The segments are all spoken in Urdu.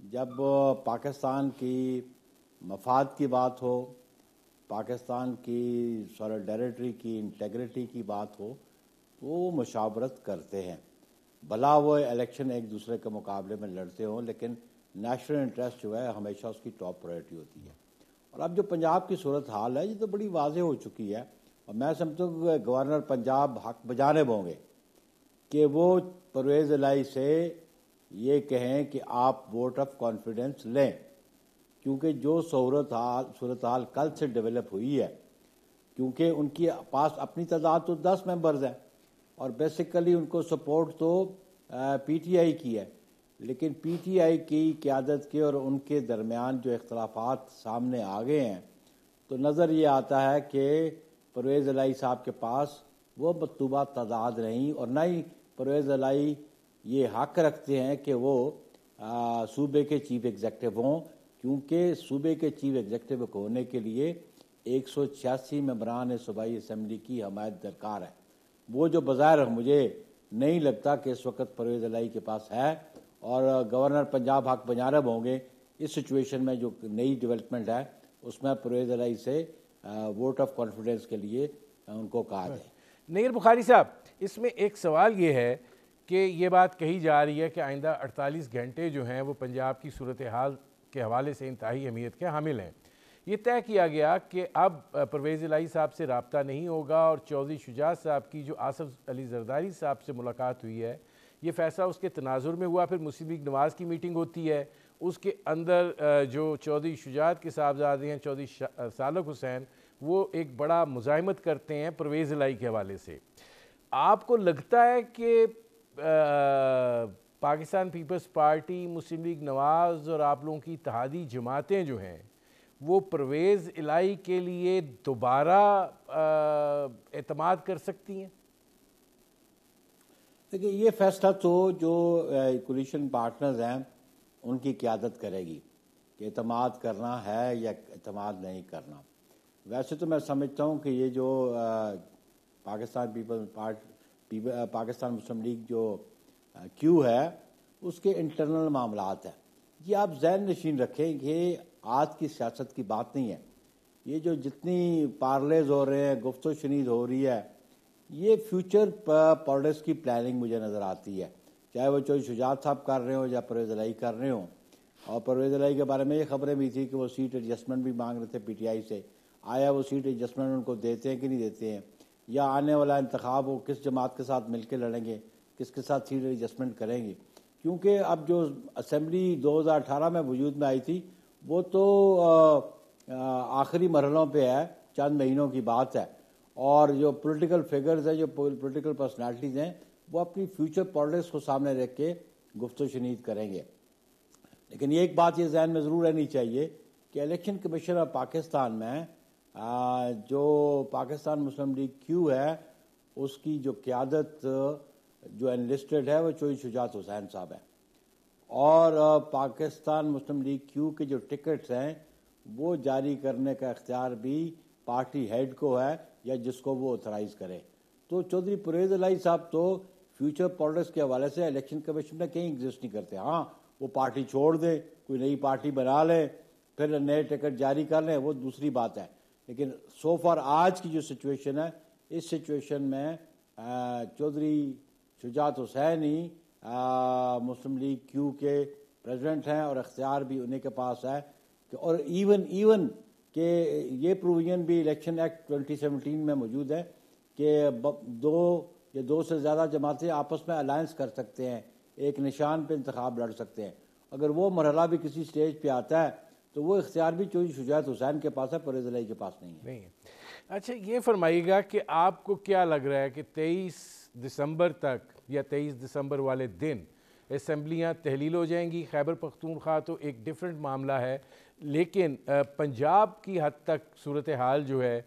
جب پاکستان کی مفاد کی بات ہو، پاکستان کی سولیڈیرٹی کی، انٹیگریٹی کی بات ہو، تو وہ مشاورت کرتے ہیں. بھلا وہ الیکشن ایک دوسرے کے مقابلے میں لڑتے ہوں، لیکن نیشنل انٹرسٹ جو ہے ہمیشہ اس کی ٹاپ پرائرٹی ہوتی ہے. اور اب جو پنجاب کی صورت حال ہے یہ تو بڑی واضح ہو چکی ہے، اور میں سمجھتا ہوں کہ گورنر پنجاب حق بجانب ہوں گے کہ وہ پرویز الہی سے یہ کہیں کہ آپ ووٹ آف کانفیڈنس لیں، کیونکہ جو صورتحال کل سے ڈیولپ ہوئی ہے، کیونکہ ان کی پاس اپنی تعداد تو 10 ممبرز ہیں اور بیسیکلی ان کو سپورٹ تو پی ٹی آئی کی ہے، لیکن پی ٹی آئی کی قیادت کے اور ان کے درمیان جو اختلافات سامنے آ گئے ہیں، تو نظر یہ آتا ہے کہ پرویز الہی صاحب کے پاس وہ مطلوبہ تعداد نہیں، اور نہ ہی پرویز الہی یہ حق رکھتے ہیں کہ وہ صوبے کے چیف ایگزیکٹو ہوں، کیونکہ صوبے کے چیف ایگزیکٹو ہونے کے لیے 186 ممبران صوبائی اسمبلی کی حمایت درکار ہے. وہ جو بظاہر مجھے نہیں لگتا کہ اس وقت پرویز الہی کے پاس ہے، اور گورنر پنجاب حق بجانب ہوں گے اس سچویشن میں جو نئی ڈیولپمنٹ ہے اس میں پرویز الہی سے ووٹ آف کانفیڈنس کے لیے ان کو کہا جائے. نیر بخاری صاحب، اس میں ایک سوال یہ ہے کہ یہ بات کہی جا رہی ہے کہ آئندہ 48 گھنٹے جو ہیں وہ پنجاب کی صورتحال کے حوالے سے انتہائی اہمیت کے حامل ہیں. یہ طے کیا گیا کہ اب پرویز الہی صاحب سے رابطہ نہیں ہوگا، اور چودھری شجاعت صاحب کی جو آصف علی زرداری صاحب سے ملاقات ہوئی ہے، یہ فیصلہ اس کے تناظر میں ہوا. پھر مسلم لیگ نواز کی میٹنگ ہوتی ہے، اس کے اندر جو چودھری شجاعت کے صاحبزادے ہیں چودھری سالک حسین، وہ ایک بڑا مزاحمت کرتے ہیں پرویز الہی کے حوالے سے. آپ کو لگتا ہے کہ پاکستان پیپلز پارٹی، مسلم لیگ نواز اور آپ لوگوں کی اتحادی جماعتیں جو ہیں وہ پرویز الہی کے لیے دوبارہ اعتماد کر سکتی ہیں؟ دیکھیے، یہ فیصلہ تو جو کولیشن پارٹنرز ہیں ان کی قیادت کرے گی کہ اعتماد کرنا ہے یا اعتماد نہیں کرنا. ویسے تو میں سمجھتا ہوں کہ یہ جو پاکستان پیپلز پارٹی، پاکستان مسلم لیگ جو کیو ہے، اس کے انٹرنل معاملات ہیں. یہ آپ ذہن نشین رکھیں کہ آج کی سیاست کی بات نہیں ہے. یہ جو جتنی پارلیز ہو رہے ہیں، گفت و شنید ہو رہی ہے، یہ فیوچر پالیٹکس کی پلاننگ مجھے نظر آتی ہے، چاہے وہ چودھری شجاعت صاحب کر رہے ہوں یا پرویز الہی کر رہے ہوں. اور پرویز الہی کے بارے میں یہ خبریں بھی تھی کہ وہ سیٹ ایڈجسٹمنٹ بھی مانگ رہے تھے پی ٹی آئی سے. آیا وہ سیٹ ایڈجسٹمنٹ ان کو دیتے ہیں کہ نہیں دیتے ہیں، یا آنے والا انتخاب وہ کس جماعت کے ساتھ مل کے لڑیں گے، کس کے ساتھ سیٹ ایڈجسٹمنٹ کریں گے. کیونکہ اب جو اسمبلی 2018 میں وجود میں آئی تھی وہ تو آخری مرحلوں پہ ہے، چند مہینوں کی بات ہے، اور جو پولیٹیکل فگرز ہیں، جو پولیٹیکل پرسنالٹیز ہیں، وہ اپنی فیوچر پالیٹکس کو سامنے رکھ کے گفت و شنید کریں گے. لیکن یہ ایک بات یہ ذہن میں ضرور رہنی چاہیے کہ الیکشن کمیشن آف پاکستان میں جو پاکستان مسلم لیگ کیو ہے، اس کی جو قیادت جو انلسٹڈ ہے وہ چودھری شجاعت حسین صاحب ہیں، اور پاکستان مسلم لیگ کیو کے جو ٹکٹس ہیں وہ جاری کرنے کا اختیار بھی پارٹی ہیڈ کو ہے یا جس کو وہ اتھرائز کرے. تو چودھری پرویز الہی صاحب تو فیوچر پالیٹکس کے حوالے سے الیکشن کمیشن میں کہیں ایگزسٹ نہیں کرتے. ہاں، وہ پارٹی چھوڑ دیں، کوئی نئی پارٹی بنا لیں، پھر نئے ٹکٹ جاری کر لیں، وہ دوسری بات ہے. لیکن سو فار آج کی جو سچویشن ہے، اس سچویشن میں چودھری شجاعت حسین ہی مسلم لیگ کیو کے پریزیڈنٹ ہیں، اور اختیار بھی انہیں کے پاس ہے. اور ایون کہ یہ پروویژن بھی الیکشن ایکٹ 2017 میں موجود ہے کہ دو سے زیادہ جماعتیں آپس میں الائنس کر سکتے ہیں، ایک نشان پہ انتخاب لڑ سکتے ہیں. اگر وہ مرحلہ بھی کسی سٹیج پہ آتا ہے تو وہ اختیار بھی چودھری شجاعت حسین کے پاس ہے، پرویز الہی کے پاس نہیں ہے. اچھا، یہ فرمائیے گا کہ آپ کو کیا لگ رہا ہے کہ 23 دسمبر تک یا 23 دسمبر والے دن اسمبلیاں تحلیل ہو جائیں گی؟ خیبر پختونخوا تو ایک ڈیفرنٹ معاملہ ہے، لیکن پنجاب کی حد تک صورتحال جو ہے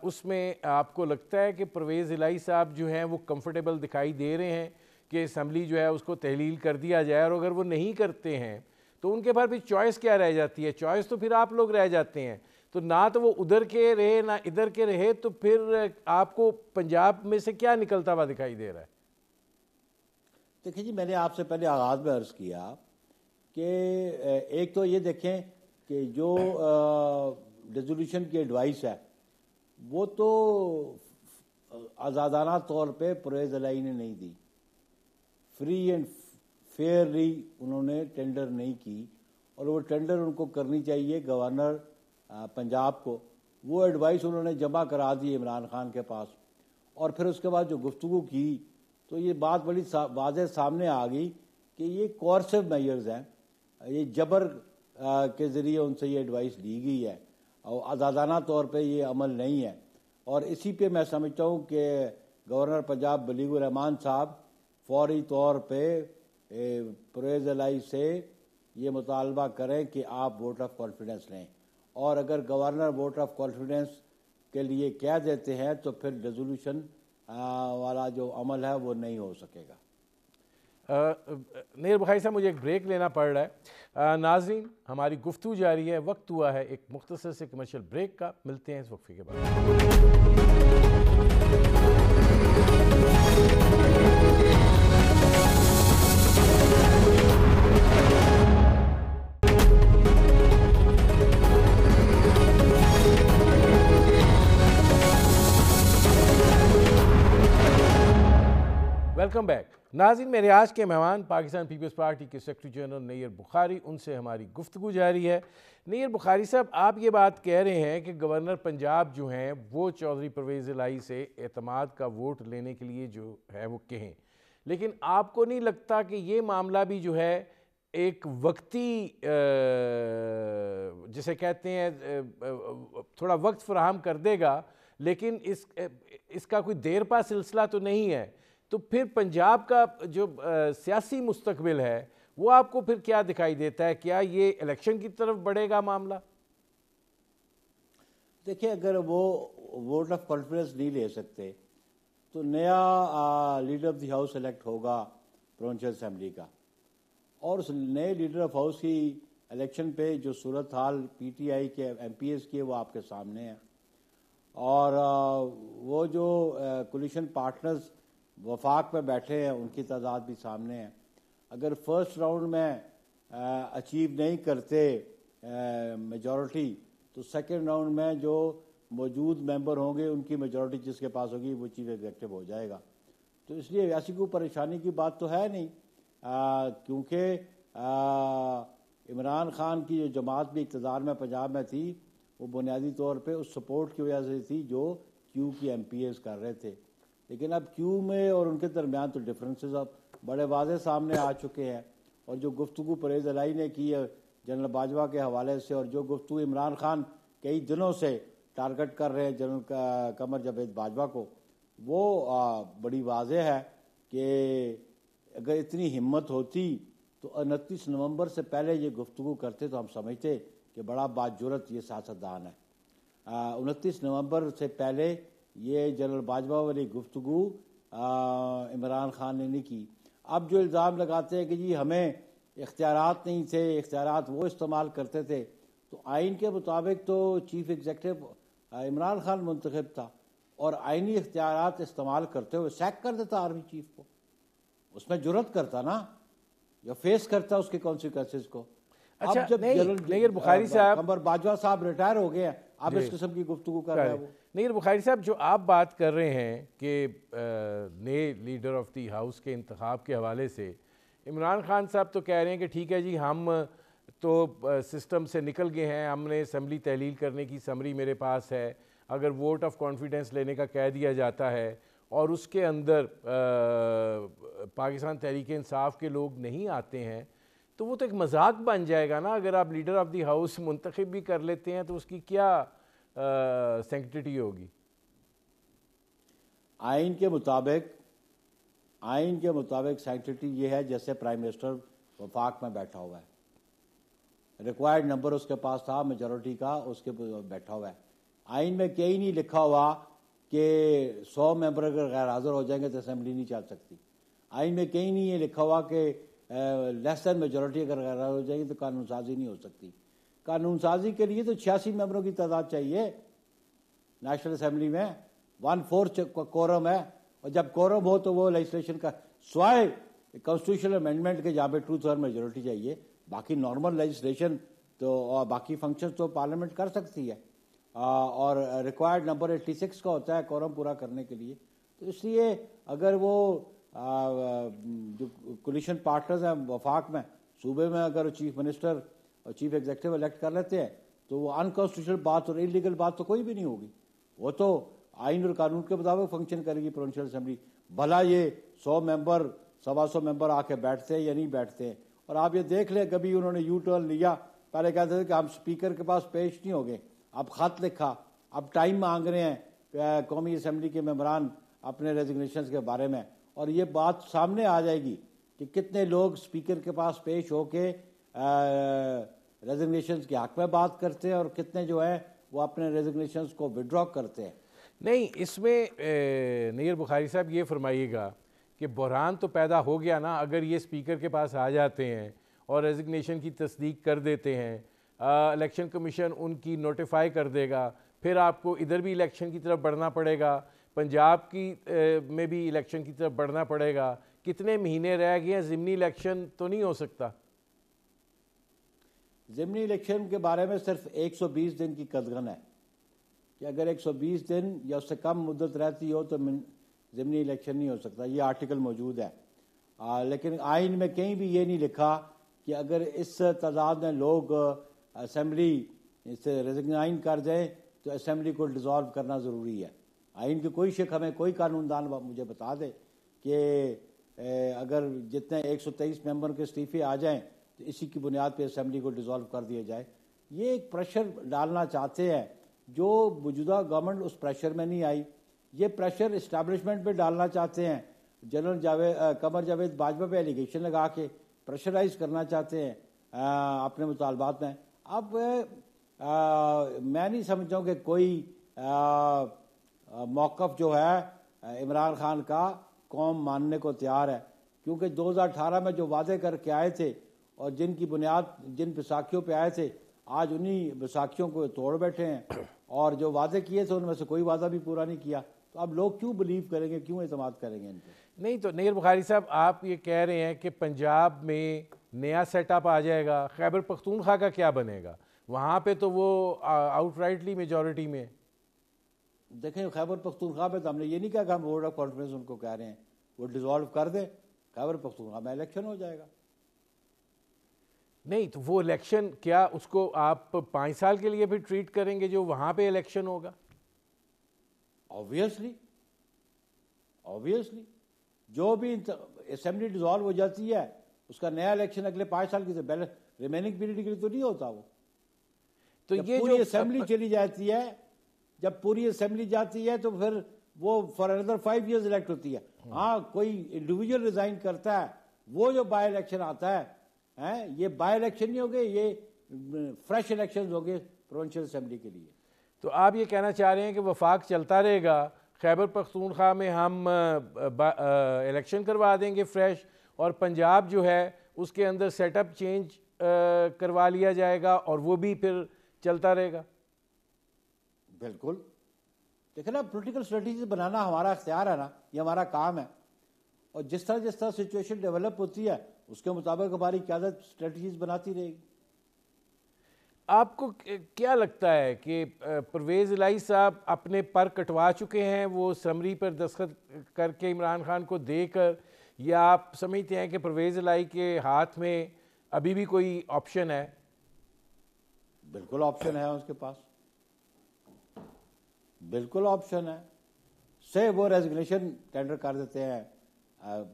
اس میں آپ کو لگتا ہے کہ پرویز الہی صاحب جو ہیں وہ کمفرٹیبل دکھائی دے رہے ہیں کہ اسمبلی جو ہے اس کو تحلیل کر دیا جائے؟ اور اگر وہ نہیں کرتے ہیں تو ان کے بعد بھی چوائس کیا رہ جاتی ہے؟ چوائس تو پھر آپ لوگ رہ جاتے ہیں. تو نہ تو وہ ادھر کے رہے نہ ادھر کے رہے، تو پھر آپ کو پنجاب میں سے کیا نکلتا ہوا دکھائی دے رہا ہے؟ دیکھیں جی، میں نے آپ سے پہلے آغاز میں عرض کیا کہ ایک تو یہ دیکھیں کہ جو ریزولوشن کی ایڈوائس ہے وہ تو آزادانہ طور پہ پرویز الہی نے نہیں دی، فری اینڈ فیئرلی انہوں نے ٹینڈر نہیں کی، اور وہ ٹینڈر ان کو کرنی چاہیے گورنر پنجاب کو. وہ ایڈوائس انہوں نے جمع کرا دی عمران خان کے پاس، اور پھر اس کے بعد جو گفتگو کی تو یہ بات بڑی واضح سامنے آ گئی کہ یہ کورسو میئرز ہیں، یہ جبر کے ذریعے ان سے یہ ایڈوائس لی گئی ہے اور آزادانہ طور پہ یہ عمل نہیں ہے. اور اسی پہ میں سمجھتا ہوں کہ گورنر پنجاب بلیغ الرحمان صاحب فوری طور پہ پرویز الہی سے یہ مطالبہ کریں کہ آپ ووٹ آف کانفیڈنس لیں، اور اگر گورنر ووٹ آف کانفیڈنس کے لیے کہہ دیتے ہیں تو پھر ریزولوشن والا جو عمل ہے وہ نہیں ہو سکے گا. نیر بخاری صاحب مجھے ایک بریک لینا پڑ رہا ہے. ناظرین ہماری گفتگو جاری ہے، وقت ہوا ہے ایک مختصر سے کمرشل بریک کا، ملتے ہیں اس وقفے کے بعد. Welcome back. ناظرین میرے آج کے مہمان پاکستان پیپلز پارٹی کے سیکرٹری جنرل نیر بخاری، ان سے ہماری گفتگو جاری ہے. نیر بخاری صاحب، آپ یہ بات کہہ رہے ہیں کہ گورنر پنجاب جو ہیں وہ چودھری پرویز الہی سے اعتماد کا ووٹ لینے کے لیے جو ہے وہ کہیں، لیکن آپ کو نہیں لگتا کہ یہ معاملہ بھی جو ہے ایک وقتی جسے کہتے ہیں تھوڑا وقت فراہم کر دے گا، لیکن اس کا کوئی دیر پا سلسلہ تو نہیں ہے؟ تو پھر پنجاب کا جو سیاسی مستقبل ہے وہ آپ کو پھر کیا دکھائی دیتا ہے؟ کیا یہ الیکشن کی طرف بڑھے گا معاملہ؟ دیکھیں، اگر وہ ووٹ آف کانفیڈنس نہیں لے سکتے تو نیا leader of the house elect ہوگا پروونشل اسمبلی کا، اور اس نئے لیڈر آف ہاؤس کی الیکشن پہ جو صورتحال پی ٹی آئی کے ایم پی ایس کی ہے وہ آپ کے سامنے ہے، اور وہ جو کولیشن پارٹنرز وفاق میں بیٹھے ہیں ان کی تعداد بھی سامنے ہے. اگر فرسٹ راؤنڈ میں اچیو نہیں کرتے میجورٹی تو سیکنڈ راؤنڈ میں جو موجود ممبر ہوں گے ان کی میجورٹی جس کے پاس ہوگی وہ چیف ایگزیکٹو ہو جائے گا. تو اس لیے ایسی کوئی پریشانی کی بات تو ہے نہیں، کیونکہ عمران خان کی جو جماعت بھی اقتدار میں پنجاب میں تھی وہ بنیادی طور پہ اس سپورٹ کی وجہ سے تھی جو کیو کی ایم پی ایز کر رہے تھے. لیکن اب کیو میں اور ان کے درمیان تو ڈفرینسز اب بڑے واضح سامنے آ چکے ہیں، اور جو گفتگو پرویز الہی نے کی ہے جنرل باجوہ کے حوالے سے، اور جو گفتگو عمران خان کئی دنوں سے ٹارگٹ کر رہے ہیں جنرل قمر جاوید باجوہ کو، وہ بڑی واضح ہے کہ اگر اتنی ہمت ہوتی تو 29 نومبر سے پہلے یہ گفتگو کرتے تو ہم سمجھتے کہ بڑا باجرت یہ سیاستدان ہے. 29 نومبر سے پہلے یہ جنرل باجوہ والی گفتگو عمران خان نے نہیں کی. اب جو الزام لگاتے ہیں کہ جی ہمیں اختیارات نہیں تھے، اختیارات وہ استعمال کرتے تھے، تو آئین کے مطابق تو چیف ایگزیکٹو عمران خان منتخب تھا، اور آئینی اختیارات استعمال کرتے ہوئے سیک کر دیتا آرمی چیف کو، اس میں جرت کرتا نا، یا فیس کرتا اس کے کانسیکوینسز کو. اچھا اب جب نیر بخاری صاحب، قمر باجوہ صاحب ریٹائر ہو گئے ہیں، اب اس قسم کی گفتگو کر رہے ہیں وہ. نیر بخاری صاحب، جو آپ بات کر رہے ہیں کہ نئے لیڈر آف دی ہاؤس کے انتخاب کے حوالے سے، عمران خان صاحب تو کہہ رہے ہیں کہ ٹھیک ہے جی ہم تو سسٹم سے نکل گئے ہیں، ہم نے اسمبلی تحلیل کرنے کی سمری میرے پاس ہے، اگر ووٹ آف کانفیڈنس لینے کا کہہ دیا جاتا ہے اور اس کے اندر پاکستان تحریک انصاف کے لوگ نہیں آتے ہیں تو وہ تو ایک مذاق بن جائے گا نا. اگر آپ لیڈر آف دی ہاؤس منتخب بھی کر لیتے ہیں تو اس کی کیا سینکٹیٹی ہوگی؟ آئین کے مطابق سینکٹیٹی یہ ہے جیسے پرائم منسٹر وفاق میں بیٹھا ہوا ہے، ریکوائرڈ نمبر اس کے پاس تھا میجورٹی کا، اس کے بیٹھا ہوا ہے. آئین میں کہیں نہیں لکھا ہوا کہ 100 ممبر اگر غیر حاضر ہو جائیں گے تو اسمبلی نہیں چل سکتی. آئین میں کہیں نہیں یہ لکھا ہوا کہ لیس دین میجورٹی اگر غیر حاضر ہو جائے گی تو قانون سازی نہیں ہو سکتی. قانون سازی کے لیے تو 86 ممبروں کی تعداد چاہیے نیشنل اسمبلی میں، 1/4 کورم ہے، اور جب کورم ہو تو وہ لیجسلیشن کا سوائے کانسٹیٹیوشنل امینڈمنٹ کے جہاں پہ 2/3 میجورٹی چاہیے، باقی نارمل لیجسلیشن تو اور باقی فنکشنز تو پارلیمنٹ کر سکتی ہے، اور ریکوائرڈ نمبر 86 کا ہوتا ہے کورم پورا کرنے کے لیے. تو اس لیے اگر وہ جو کولیشن پارٹنرز ہیں وفاق میں، صوبے میں اگر چیف منسٹر اور چیف ایگزیکٹو الیکٹ کر لیتے ہیں تو وہ انکانسٹیٹیوشنل بات اور انلیگل بات تو کوئی بھی نہیں ہوگی. وہ تو آئین اور قانون کے مطابق فنکشن کرے گی پروونشل اسمبلی، بھلا یہ 100 ممبر 125 ممبر آ کے بیٹھتے ہیں یا نہیں بیٹھتے ہیں. اور آپ یہ دیکھ لیں کبھی انہوں نے یو ٹرن لیا، پہلے کہتے تھے کہ ہم اسپیکر کے پاس پیش نہیں ہو گئے، اب خط لکھا، اب ٹائم مانگ رہے ہیں قومی اسمبلی کے ممبران اپنے ریزگنیشنز کے بارے میں. اور یہ بات سامنے آ جائے گی کہ کتنے لوگ اسپیکر کے پاس پیش ہو کے ریزگنیشنز کے حق میں بات کرتے ہیں اور کتنے جو ہے وہ اپنے ریزگنیشنز کو وڈرا کرتے ہیں. نہیں، اس میں نیر بخاری صاحب یہ فرمائیے گا کہ بحران تو پیدا ہو گیا نا اگر یہ اسپیکر کے پاس آ جاتے ہیں اور ریزگنیشن کی تصدیق کر دیتے ہیں، الیکشن کمیشن ان کی نوٹیفائی کر دے گا، پھر آپ کو ادھر بھی الیکشن کی طرف بڑھنا پڑے گا، پنجاب کی میں بھی الیکشن کی طرف بڑھنا پڑے گا. کتنے مہینے رہ گئے ہیں، ضمنی الیکشن تو نہیں ہو سکتا؟ ضمنی الیکشن کے بارے میں صرف 120 دن کی قدغن ہے کہ اگر 120 دن یا اس سے کم مدت رہتی ہو تو ضمنی الیکشن نہیں ہو سکتا. یہ آرٹیکل موجود ہے، لیکن آئین میں کہیں بھی یہ نہیں لکھا کہ اگر اس تعداد میں لوگ اسمبلی سے ریزگنائن کر جائیں تو اسمبلی کو ڈیزالو کرنا ضروری ہے. آئین کی کوئی شک ہمیں کوئی قانون دان مجھے بتا دے کہ اگر جتنے 123 ممبر کے استعفے آ جائیں تو اسی کی بنیاد پہ اسمبلی کو ڈیزالو کر دیا جائے. یہ ایک پریشر ڈالنا چاہتے ہیں جو موجودہ گورنمنٹ اس پریشر میں نہیں آئی. یہ پریشر اسٹیبلشمنٹ پہ ڈالنا چاہتے ہیں، جنرل قمر جاوید باجوہ پہ ایلیگیشن لگا کے پریشرائز کرنا چاہتے ہیں اپنے مطالبات میں. اب میں نہیں سمجھتا ہوں کہ کوئی موقف جو ہے عمران خان کا قوم ماننے کو تیار ہے، کیونکہ 2018 میں جو وعدے کر کے آئے تھے اور جن کی بنیاد جن بیساکھیوں پہ آئے تھے آج انہی بیساکھیوں کو توڑ بیٹھے ہیں، اور جو وعدے کیے تھے ان میں سے کوئی وعدہ بھی پورا نہیں کیا. تو اب لوگ کیوں بلیو کریں گے، کیوں اعتماد کریں گے ان پہ؟ نہیں تو نیر بخاری صاحب آپ یہ کہہ رہے ہیں کہ پنجاب میں نیا سیٹ اپ آ جائے گا، خیبر پختونخوا کا کیا بنے گا؟ وہاں پہ تو وہ آؤٹ رائٹلی میجورٹی میں. دیکھیں خیبر پختونخوا پہ تو ہم نے یہ نہیں کہا کہ ہم ووٹ آف کانفیڈنس ان کو کہہ رہے ہیں وہ ڈیزالو کر دیں، خیبر پختونخوا میں الیکشن ہو جائے گا. نہیں تو وہ الیکشن کیا اس کو آپ 5 سال کے لیے بھی ٹریٹ کریں گے جو وہاں پہ الیکشن ہوگا؟ آبویسلی جو بھی اسمبلی ڈیزالو ہو جاتی ہے اس کا نیا الیکشن اگلے 5 سال کی پہلے ریمیننگ پیریڈ کے لیے تو نہیں ہوتا. وہ تو جب یہ پوری جو اسمبلی چلی جاتی ہے، جب پوری اسمبلی جاتی ہے تو پھر وہ فار اندر 5 ایئرز الیکٹ ہوتی ہے. ہاں کوئی انڈیویجول ریزائن کرتا ہے، وہ جو بائی الیکشن آتا ہے، یہ بائی الیکشن نہیں ہوگے، یہ فریش الیکشن ہوگے پروونشل اسمبلی کے لیے. تو آپ یہ کہنا چاہ رہے ہیں کہ وفاق چلتا رہے گا، خیبر پختونخوا میں ہم الیکشن کروا دیں گے فریش، اور پنجاب جو ہے اس کے اندر سیٹ اپ چینج کروا لیا جائے گا اور وہ بھی پھر چلتا رہے گا؟ بالکل. دیکھیں نا، پولیٹیکل اسٹریٹجی بنانا ہمارا اختیار ہے نا، یہ ہمارا کام ہے، اور جس طرح سچویشن ڈیولپ ہوتی ہے اس کے مطابق ہماری قیادت اسٹریٹجیز بناتی رہے گی. آپ کو کیا لگتا ہے کہ پرویز الہی صاحب اپنے پر کٹوا چکے ہیں وہ سمری پر دستخط کر کے عمران خان کو دے کر، یا آپ سمجھتے ہیں کہ پرویز الہی کے ہاتھ میں ابھی بھی کوئی آپشن ہے؟ بالکل آپشن ہے اس کے پاس، بالکل آپشن ہے. سے وہ ریزگنیشن ٹینڈر کر دیتے ہیں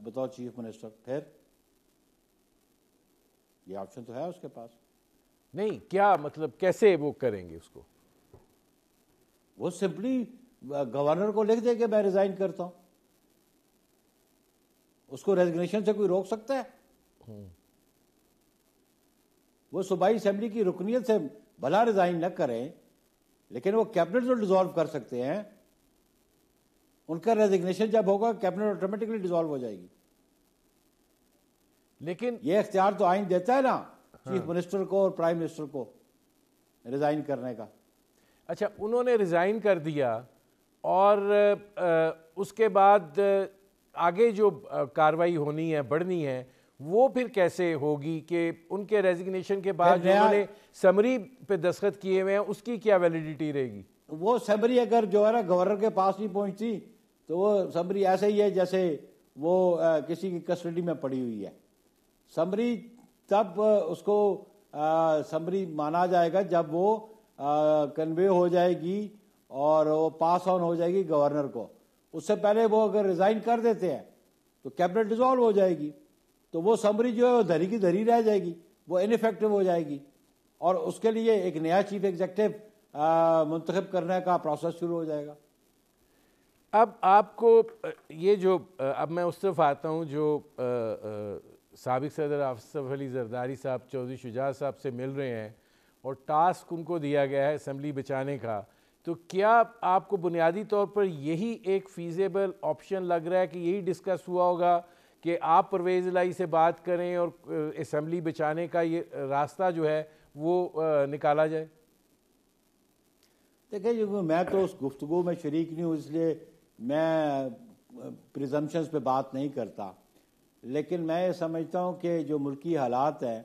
بطور چیف منسٹر، پھر یہ آپشن تو ہے اس کے پاس. نہیں کیا مطلب کیسے وہ کریں گے اس کو؟ وہ سمپلی گورنر کو لکھ دے کہ میں ریزائن کرتا ہوں. اس کو ریزگنیشن سے کوئی روک سکتا ہے؟ وہ صوبائی اسمبلی کی رکنیت سے بھلا ریزائن نہ کریں، لیکن وہ کیبنٹ کو ڈیزالو کر سکتے ہیں. ان کا ریزگنیشن جب ہوگا کیبنٹ آٹومیٹکلی ڈیزالو ہو جائے گی. لیکن یہ اختیار تو آئین دیتا ہے نا چیف منسٹر کو اور پرائم منسٹر کو ریزائن کرنے کا. اچھا، انہوں نے ریزائن کر دیا اور اس کے بعد آگے جو کاروائی ہونی ہے، بڑھنی ہے، وہ پھر کیسے ہوگی کہ ان کے ریزگنیشن کے بعد جو نیا انہوں نے سمری پہ دستخط کیے ہوئے ہیں اس کی کیا ویلیڈیٹی رہے گی؟ وہ سمری اگر جو ہے نا گورنر کے پاس نہیں پہنچتی تو وہ سمری ایسے ہی ہے جیسے وہ کسی کی کسٹڈی میں پڑی ہوئی ہے. سمری تب اس کو سمری مانا جائے گا جب وہ کنوے ہو جائے گی اور وہ پاس آن ہو جائے گی گورنر کو. اس سے پہلے وہ اگر ریزائن کر دیتے ہیں تو کیبنٹ ڈیزالو ہو جائے گی, تو وہ سمری جو ہے وہ دھری کی دھری رہ جائے گی, وہ ان ایفیکٹو ہو جائے گی, اور اس کے لیے ایک نیا چیف ایگزیکٹو منتخب کرنے کا پروسیس شروع ہو جائے گا. اب آپ کو یہ جو اب میں اس طرف آتا ہوں جو سابق صدر آصف علی زرداری صاحب چودھری شجاعت صاحب سے مل رہے ہیں اور ٹاسک ان کو دیا گیا ہے اسمبلی بچانے کا, تو کیا آپ کو بنیادی طور پر یہی ایک فیزیبل آپشن لگ رہا ہے کہ یہی ڈسکس ہوا ہوگا کہ آپ پرویز الہی سے بات کریں اور اسمبلی بچانے کا یہ راستہ جو ہے وہ نکالا جائے؟ دیکھیں میں تو اس گفتگو میں شریک نہیں ہوں, اس لیے میں پریزمپشنز پہ بات نہیں کرتا, لیکن میں یہ سمجھتا ہوں کہ جو ملکی حالات ہیں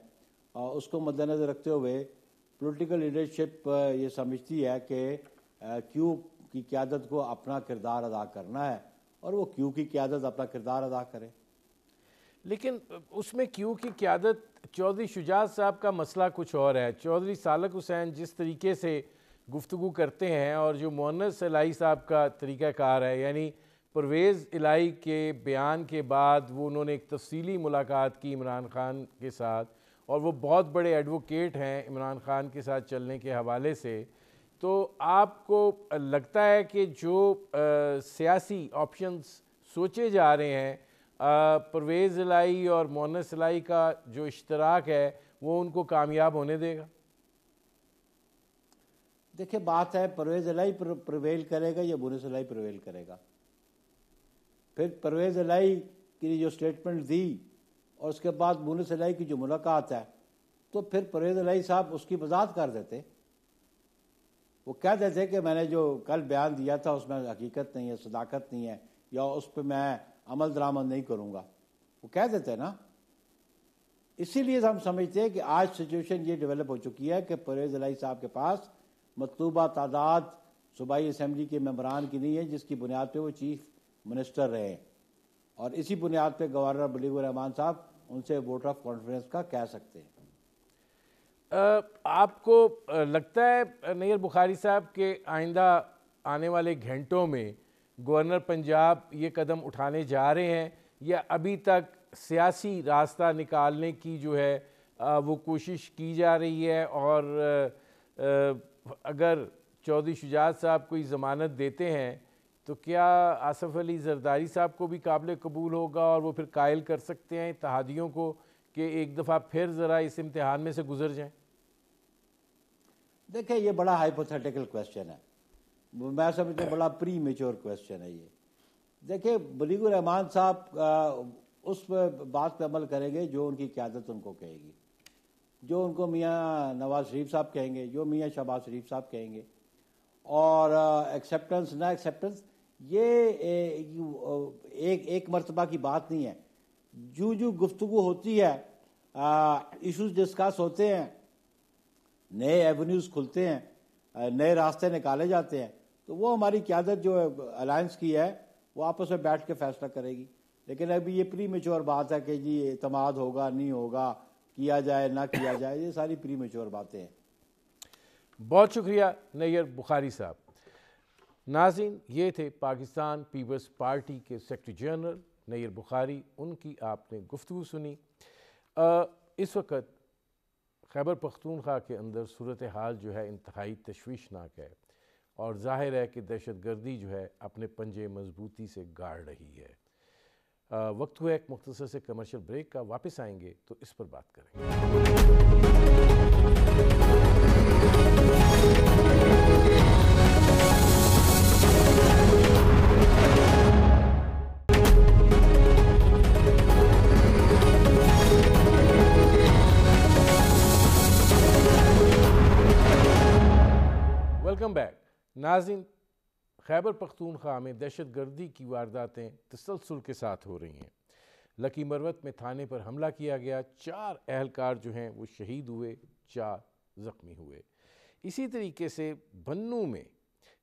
اس کو مد نظر رکھتے ہوئے پولیٹیکل لیڈرشپ یہ سمجھتی ہے کہ کیو کی قیادت کو اپنا کردار ادا کرنا ہے اور وہ کیو کی قیادت اپنا کردار ادا کرے. لیکن اس میں کیو کی قیادت چودھری شجاعت صاحب کا مسئلہ کچھ اور ہے. چودھری سالک حسین جس طریقے سے گفتگو کرتے ہیں اور جو مؤنس الہی صاحب کا طریقہ کار ہے, یعنی پرویز الہی کے بیان کے بعد وہ انہوں نے ایک تفصیلی ملاقات کی عمران خان کے ساتھ, اور وہ بہت بڑے ایڈوکیٹ ہیں عمران خان کے ساتھ چلنے کے حوالے سے, تو آپ کو لگتا ہے کہ جو سیاسی آپشنز سوچے جا رہے ہیں پرویز الہی اور مؤنس الہی کا جو اشتراک ہے وہ ان کو کامیاب ہونے دے گا؟ دیکھیں بات ہے پرویز الہی پرویل کرے گا یا مؤنس الہی پرویل کرے گا. پھر پرویز الہی کی جو سٹیٹمنٹ دی اور اس کے بعد مؤنس الہی کی جو ملاقات ہے, تو پھر پرویز الہی صاحب اس کی وضاحت کر دیتے, وہ کہہ دیتے کہ میں نے جو کل بیان دیا تھا اس میں حقیقت نہیں ہے, صداقت نہیں ہے, یا اس پہ میں عمل درآمد نہیں کروں گا, وہ کہہ دیتے نا. اسی لیے ہم سمجھتے ہیں کہ آج سچویشن یہ ڈیولپ ہو چکی ہے کہ پرویز الہی صاحب کے پاس مطلوبہ تعداد صوبائی اسمبلی کے ممبران کی نہیں ہے جس کی بنیاد پہ وہ چیف منسٹر رہے, اور اسی بنیاد پہ گورنر بلیغ الرحمان صاحب ان سے ووٹ آف کانفیڈنس کا کہہ سکتے ہیں. آپ کو لگتا ہے نیئر بخاری صاحب کہ آئندہ آنے والے گھنٹوں میں گورنر پنجاب یہ قدم اٹھانے جا رہے ہیں, یا ابھی تک سیاسی راستہ نکالنے کی جو ہے وہ کوشش کی جا رہی ہے, اور اگر چودھری شجاعت صاحب کوئی ضمانت دیتے ہیں تو کیا آصف علی زرداری صاحب کو بھی قابل قبول ہوگا اور وہ پھر قائل کر سکتے ہیں اتحادیوں کو کہ ایک دفعہ پھر ذرا اس امتحان میں سے گزر جائیں؟ دیکھیں یہ بڑا ہائپوتھیٹیکل کویسچن ہے, میں سمجھتا ہوں بڑا پری میچور کویسچن ہے یہ. دیکھیں بلیغ الرحمان صاحب اس بات پہ عمل کریں گے جو ان کی قیادت ان کو کہے گی, جو ان کو میاں نواز شریف صاحب کہیں گے, جو میاں شہباز شریف صاحب کہیں گے, اور ایکسیپٹنس نہ ایکسیپٹنس یہ ایک مرتبہ کی بات نہیں ہے. جو گفتگو ہوتی ہے, ایشوز ڈسکس ہوتے ہیں, نئے ایونیوز کھلتے ہیں, نئے راستے نکالے جاتے ہیں, تو وہ ہماری قیادت جو الائنس کی ہے وہ آپس میں بیٹھ کے فیصلہ کرے گی. لیکن ابھی یہ پری میچور بات ہے کہ جی اعتماد ہوگا نہیں ہوگا, کیا جائے نہ کیا جائے, یہ ساری پری میچور باتیں ہیں. بہت شکریہ نیئر بخاری صاحب. ناظرین, یہ تھے پاکستان پیپلز پارٹی کے سیکرٹری جنرل نیئر بخاری, ان کی آپ نے گفتگو سنی. اس وقت خیبر پختونخوا کے اندر صورتحال جو ہے انتہائی تشویشناک ہے, اور ظاہر ہے کہ دہشت گردی جو ہے اپنے پنجے مضبوطی سے گاڑ رہی ہے. وقت ہوا ایک مختصر سے کمرشل بریک کا, واپس آئیں گے تو اس پر بات کریں گے. Welcome back. ناظرین, خیبر پختونخوا میں دہشت گردی کی وارداتیں تسلسل کے ساتھ ہو رہی ہیں. لکی مروت میں تھانے پر حملہ کیا گیا، 4 اہلکار جو ہیں وہ شہید ہوئے، 4 زخمی ہوئے۔ اسی طریقے سے بنوں میں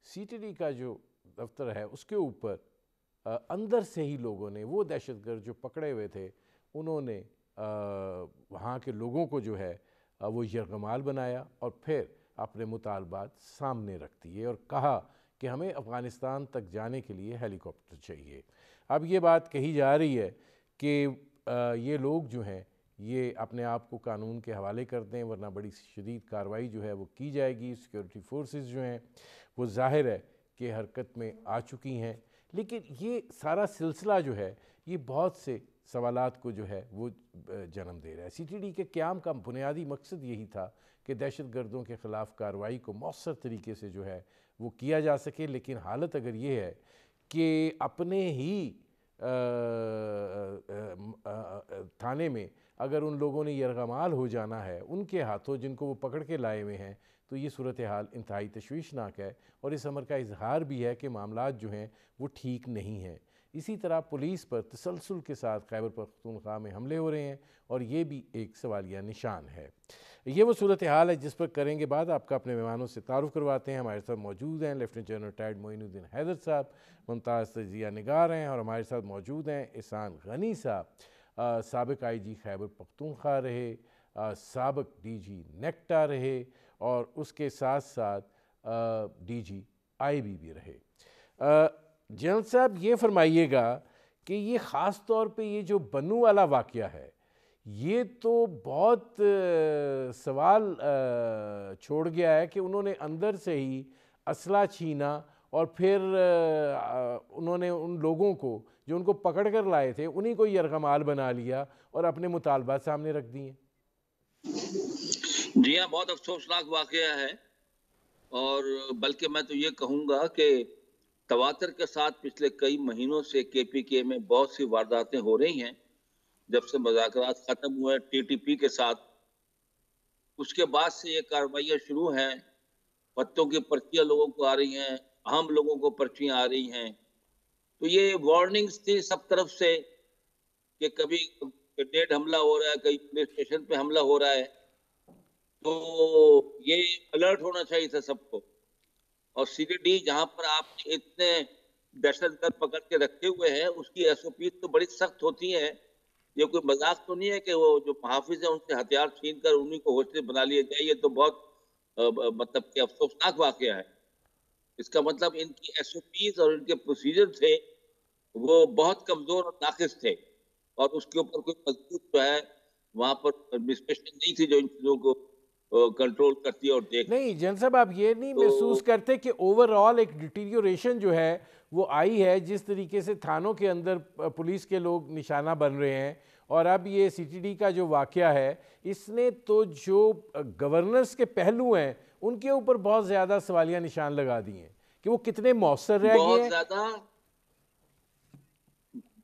سی ٹی ڈی کا جو دفتر ہے اس کے اوپر اندر سے ہی لوگوں نے، وہ دہشت گرد جو پکڑے ہوئے تھے، انہوں نے وہاں کے لوگوں کو جو ہے وہ یرغمال بنایا اور پھر اپنے مطالبات سامنے رکھ دیے اور کہا کہ ہمیں افغانستان تک جانے کے لیے ہیلی کاپٹر چاہیے۔ اب یہ بات کہی جا رہی ہے کہ یہ لوگ جو ہیں یہ اپنے آپ کو قانون کے حوالے کر دیں ورنہ بڑی شدید کارروائی جو ہے وہ کی جائے گی۔ سیکورٹی فورسز جو ہیں وہ ظاہر ہے کہ حرکت میں آ چکی ہیں، لیکن یہ سارا سلسلہ جو ہے یہ بہت سے سوالات کو جو ہے وہ جنم دے رہا ہے۔ سی ٹی ڈی کے قیام کا بنیادی مقصد یہی تھا کہ دہشت گردوں کے خلاف کارروائی کو مؤثر طریقے سے جو ہے وہ کیا جا سکے، لیکن حالت اگر یہ ہے کہ اپنے ہی تھانے میں اگر ان لوگوں نے یرغمال ہو جانا ہے ان کے ہاتھوں جن کو وہ پکڑ کے لائے ہوئے ہیں، تو یہ صورتحال انتہائی تشویشناک ہے اور اس امر کا اظہار بھی ہے کہ معاملات جو ہیں وہ ٹھیک نہیں ہیں۔ اسی طرح پولیس پر تسلسل کے ساتھ خیبر پختونخوا میں حملے ہو رہے ہیں اور یہ بھی ایک سوالیہ نشان ہے۔ یہ وہ صورتحال ہے جس پر کریں گے بعد آپ کا اپنے مہمانوں سے تعارف کرواتے ہیں۔ ہمارے ساتھ موجود ہیں لیفٹیننٹ جنرل ریٹائرڈ معین الدین حیدر صاحب، ممتاز تجزیہ نگار ہیں، اور ہمارے ساتھ موجود ہیں احسان غنی صاحب، سابق آئی جی خیبر پختونخوا رہے، سابق ڈی جی نیکٹا رہے اور اس کے ساتھ ساتھ ڈی جی آئی بی بھی رہے۔ جنرل صاحب یہ فرمائیے گا کہ یہ خاص طور پہ یہ جو بنوں والا واقعہ ہے یہ تو بہت سوال چھوڑ گیا ہے کہ انہوں نے اندر سے ہی اسلحہ چھینا اور پھر انہوں نے ان لوگوں کو جو ان کو پکڑ کر لائے تھے انہی کو یرغمال بنا لیا اور اپنے مطالبات سامنے رکھ دیے۔ جی ہاں، بہت افسوسناک واقعہ ہے، اور بلکہ میں تو یہ کہوں گا کہ تواتر کے ساتھ پچھلے کئی مہینوں سے کے پی کے میں بہت سی وارداتیں ہو رہی ہیں۔ جب سے مذاکرات ختم ہوئے ٹی ٹی پی کے ساتھ، اس کے بعد سے یہ کارروائیاں شروع ہیں۔ پتوں کی پرچیاں لوگوں کو آ رہی ہیں، اہم لوگوں کو پرچیاں آ رہی ہیں۔ تو یہ وارننگز تھی سب طرف سے کہ کبھی گرینیڈ حملہ ہو رہا ہے، کہیں پولیس اسٹیشن پہ حملہ ہو رہا ہے، تو یہ الرٹ ہونا چاہیے تھا سب کو۔ اور سی ٹی ڈی جہاں پر آپ نے اتنے دہشت گرد پکڑ کے رکھے ہوئے ہیں اس کی ایس او پی تو بڑی سخت ہوتی ہیں۔ یہ کوئی مذاق تو نہیں ہے کہ وہ جو محافظ ہیں ان سے ہتھیار چھین کر انہی کو ہوسٹل بنا لیا جائے۔ یہ تو بہت مطلب کہ افسوسناک واقعہ ہے۔ اس کا مطلب ان کی ایس او پیز اور ان کے پروسیجر تھے وہ بہت کمزور اور ناقص تھے، اور اس کے اوپر کوئی مضبوط جو ہے وہاں پر ایڈمنسٹریشن نہیں تھی جو ان چیزوں کو کنٹرول کرتی ہے اور دیکھ۔ نہیں جن صاحب آپ یہ نہیں محسوس کرتے کہ اوورآل ایک ڈیٹیریوریشن جو ہے وہ آئی ہے، جس طریقے سے تھانوں کے اندر پولیس کے لوگ نشانہ بن رہے ہیں، اور اب یہ سی ٹی ڈی کا جو واقعہ ہے اس نے تو جو گورننس کے پہلو ہیں ان کے اوپر بہت زیادہ سوالیہ نشان لگا دیے ہیں کہ وہ کتنے مؤثر رہ گئے ہیں۔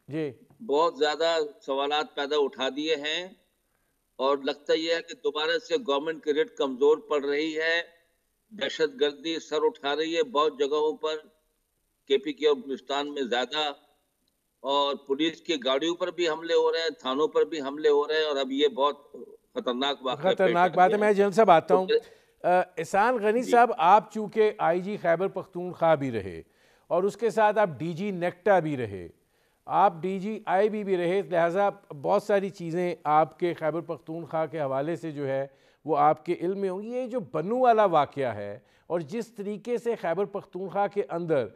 جی بہت زیادہ سوالات پیدا اٹھا دیے ہیں، اور لگتا یہ ہے کہ دوبارہ سے گورنمنٹ کی ریٹ کمزور پڑ رہی ہے، دہشت گردی سر اٹھا رہی ہے بہت جگہوں پر، کے پی کے اور بلوچستان میں زیادہ، اور پولیس کی گاڑیوں پر بھی حملے ہو رہے ہیں، تھانوں پر بھی حملے ہو رہے ہیں، اور اب یہ بہت خطرناک واقعہ خطرناک بات ہے۔ میں جن صاحب آتا ہوں، احسان غنی صاحب آپ چونکہ آئی جی خیبر پختونخوا بھی رہے اور اس کے ساتھ آپ ڈی جی نیکٹا بھی رہے، آپ ڈی جی آئی بی بھی رہے، لہٰذا بہت ساری چیزیں آپ کے خیبر پختونخوا کے حوالے سے جو ہے وہ آپ کے علم میں ہوں گی۔ یہ جو بنوں والا واقعہ ہے اور جس طریقے سے خیبر پختونخوا کے اندر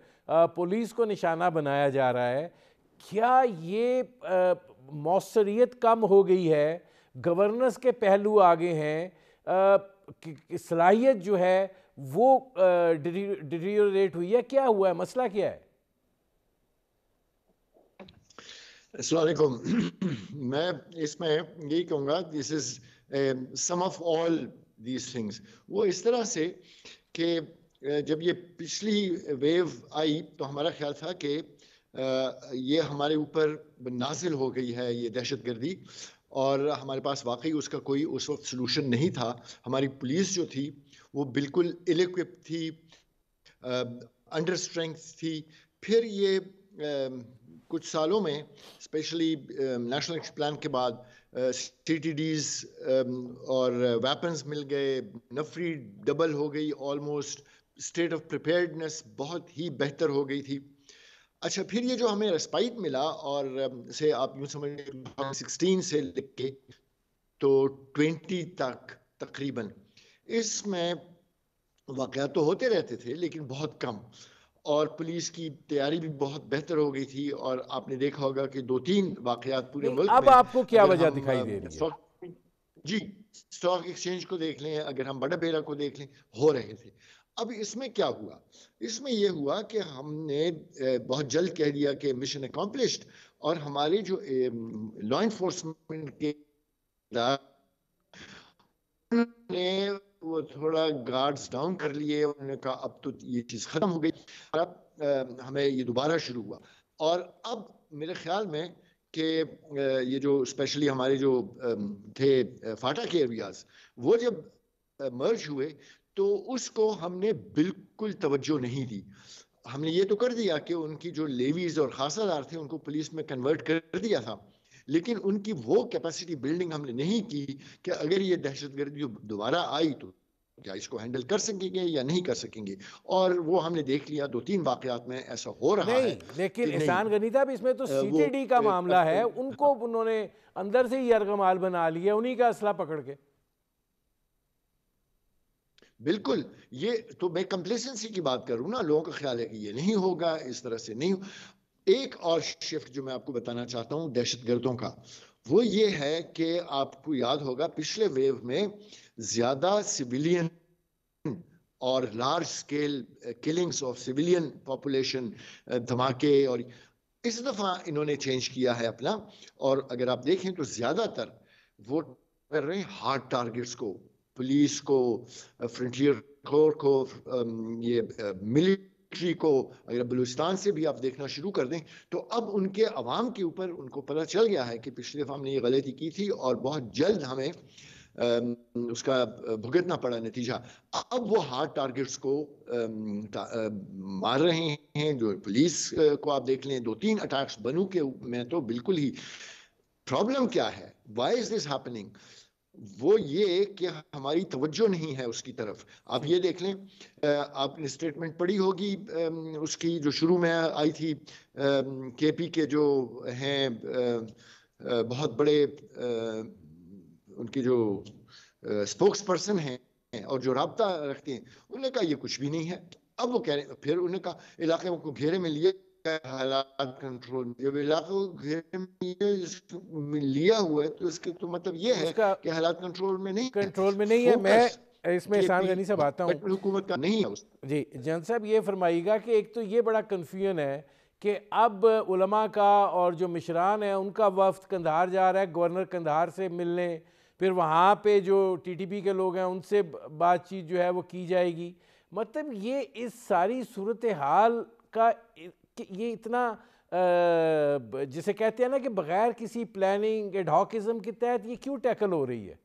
پولیس کو نشانہ بنایا جا رہا ہے، کیا یہ موثریت کم ہو گئی ہے، گورننس کے پہلو آگے ہیں، صلاحیت جو ہے وہ ڈیٹیریوریٹ ہوئی ہے، کیا ہوا ہے، مسئلہ کیا ہے؟ السلام علیکم۔ میں اس میں یہی کہوں گا دس از سم آف آل دیز تھنگس۔ وہ اس طرح سے کہ جب یہ پچھلی ویو آئی تو ہمارا خیال تھا کہ یہ ہمارے اوپر نازل ہو گئی ہے یہ دہشت گردی، اور ہمارے پاس واقعی اس کا کوئی اس وقت سلوشن نہیں تھا۔ ہماری پولیس جو تھی وہ بالکل ایل ایکوپڈ تھی، انڈر اسٹرینتھ تھی۔ پھر یہ کچھ سالوں میں اسپیشلی نیشنل ایکشن پلان کے بعد سی ٹی ڈیز اور ویپنز مل گئے, نفری ڈبل ہو گئی آلموسٹ, اسٹیٹ آف پریپیئرڈنس بہت ہی بہتر ہو گئی تھی. اچھا پھر یہ جو ہمیں ریسپائٹ ملا, اور سے آپ یوں سمجھ 2016 سے لے کے تو 20 تک تقریباً, اس میں واقعات تو ہوتے رہتے تھے لیکن بہت کم, اور پولیس کی تیاری بھی بہت بہتر ہو گئی تھی. اور آپ نے دیکھا ہوگا کہ 2-3 واقعات پورے ملک میں, اب آپ کو کیا وجہ دکھائی دے رہی ہے؟ جی اسٹاک ایکسچینج کو دیکھ لیں, اگر ہم بڑا بیڑا کو دیکھ لیں, ہو رہے تھے. اب اس میں کیا ہوا؟ اس میں یہ ہوا کہ ہم نے بہت جلد کہہ دیا کہ مشن اکمپلشڈ, اور ہمارے جو لا انفورسمنٹ کے نے وہ تھوڑا گارڈز ڈاؤن کر لیے. انہوں نے کہا اب تو یہ چیز ختم ہو گئی, اب ہمیں یہ دوبارہ شروع ہوا. اور اب میرے خیال میں کہ یہ جو اسپیشلی ہمارے جو تھے فاٹا کے ایریاز, وہ جب مرج ہوئے تو اس کو ہم نے بالکل توجہ نہیں دی. ہم نے یہ تو کر دیا کہ ان کی جو لیویز اور خاصہ دار تھے ان کو پولیس میں کنورٹ کر دیا تھا, لیکن ان کی وہ کیپیسٹی بلڈنگ ہم نے نہیں کی کہ اگر یہ دہشت گردی دوبارہ آئی تو کیا اس کو ہینڈل کر سکیں گے یا نہیں کر سکیں گے. اور وہ ہم نے دیکھ لیا 2-3 واقعات میں ایسا ہو رہا ہے. لیکن احسان غنی صاحب اس میں تو سی ٹی ڈی کا معاملہ ہے, ان کو انہوں نے اندر سے ہی یرغمال بنا لیا, انہی کا اسلحہ پکڑ کے. بالکل, یہ تو میں کمپلیسنسی کی بات کروں نا, لوگوں کا خیال ہے کہ یہ نہیں ہوگا, اس طرح سے نہیں. ایک اور شفٹ جو میں آپ کو بتانا چاہتا ہوں دہشت گردوں کا, وہ یہ ہے کہ آپ کو یاد ہوگا پچھلے ویو میں زیادہ سویلین اور large scale killings of civilian population, دھماکے, اور اس دفعہ انہوں نے چینج کیا ہے اپنا. اور اگر آپ دیکھیں تو زیادہ تر وہ کر رہے ہیں ہارڈ ٹارگٹس کو, پولیس کو, فرنٹیئر کور کو, یہ ملٹری کو. اگر بلوچستان سے بھی آپ دیکھنا شروع کر دیں تو اب ان کے عوام کے اوپر ان کو پتہ چل گیا ہے کہ پچھلے دفعہ ہم نے یہ غلطی کی تھی اور بہت جلد ہمیں اس کا بھگتنا پڑا نتیجہ. اب وہ ہارڈ ٹارگٹس کو مار رہے ہیں. جو پولیس کو آپ دیکھ لیں 2-3 اٹیکس بنو کے میں, تو بالکل ہی پرابلم کیا ہے, وائی از دس ہیپننگ, وہ یہ کہ ہماری توجہ نہیں ہے اس کی طرف. آپ یہ دیکھ لیں, آپ نے اسٹیٹمنٹ پڑھی ہوگی اس کی جو شروع میں آئی تھی, کے پی کے جو ہیں بہت بڑے ان کی جو اسپوکس پرسن ہیں اور جو رابطہ رکھتے ہیں, انہوں نے کہا یہ کچھ بھی نہیں ہے. اب وہ کہہ رہے ہیں, پھر انہوں نے کہا علاقے کو گھیرے میں لیے, حالات کنٹرول, جب علاقے کو گھیرے میں لیا ہوا ہے تو اس کے تو مطلب یہ ہے کہ حالات کنٹرول میں نہیں ہے. میں اس میں احسان غنی صاحب آتا ہوں, حکومت کا نہیں ہے. جی جنرل صاحب یہ فرمائیے گا کہ ایک تو یہ بڑا کنفیوژن ہے کہ اب علماء کا اور جو مشران ہیں ان کا وفد قندھار جا رہا ہے گورنر قندھار سے ملنے, پھر وہاں پہ جو ٹی ٹی پی کے لوگ ہیں ان سے بات چیت جو ہے وہ کی جائے گی. مطلب یہ اس ساری صورتحال کا یہ اتنا جسے کہتے ہیں نا کہ بغیر کسی پلاننگ ایڈ ہاکزم کے تحت یہ کیوں ٹیکل ہو رہی ہے؟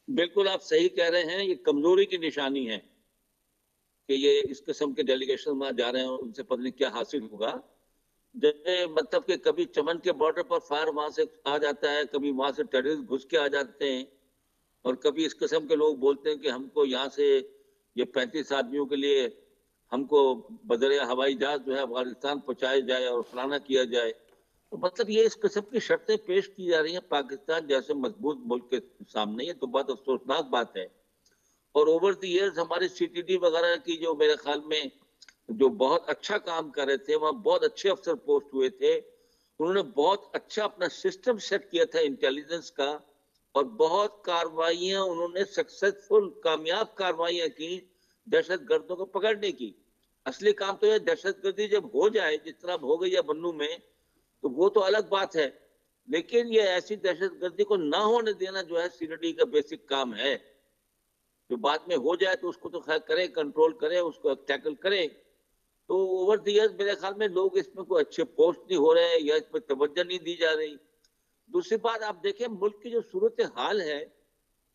بالکل آپ صحیح کہہ رہے ہیں, یہ کمزوری کی نشانی ہے کہ یہ اس قسم کے ڈیلیگیشن وہاں جا رہے ہیں, ان سے پتہ نہیں کیا حاصل ہوگا. مطلب کہ کبھی چمن کے بارڈر پر فائر وہاں سے آ جاتا ہے, کبھی وہاں سے ٹیررسٹ گھس کے آ جاتے ہیں, اور کبھی اس قسم کے لوگ بولتے ہیں کہ ہم کو یہاں سے یہ 35 آدمیوں کے لیے ہم کو بدریہ ہوائی جہاز جو ہے افغانستان پہنچایا جائے اور فلانا کیا جائے. تو مطلب یہ اس قسم کی شرطیں پیش کی جا رہی ہیں پاکستان جیسے مضبوط ملک کے سامنے. یہ تو بہت افسوسناک بات ہے. اور اوور دی ایئرز ہمارے سی ٹی ڈی وغیرہ کی جو میرے خیال میں جو بہت اچھا کام کر رہے تھے, وہاں بہت اچھے افسر پوسٹ ہوئے تھے, انہوں نے بہت اچھا اپنا سسٹم سیٹ کیا تھا انٹیلیجنس کا, اور بہت کاروائیاں انہوں نے سکسیسفل کامیاب کاروائیاں کی دہشت گردوں کو پکڑنے کی. اصلی کام تو یہ دہشت گردی جب ہو جائے جس طرح ہو گئی ہے بنو میں تو وہ تو الگ بات ہے, لیکن یہ ایسی دہشت گردی کو نہ ہونے دینا جو ہے سی ٹی ڈی کا بیسک کام ہے. جو بعد میں ہو جائے تو اس کو تو خیر کرے, کنٹرول کرے, اس کو ٹیکل کرے. تو اوور دی ایئرز میرے خیال میں لوگ اس میں کوئی اچھے پوسٹ نہیں ہو رہے یا اس پہ توجہ نہیں دی جا رہی. دوسری بات آپ دیکھیں ملک کی جو صورتحال ہے,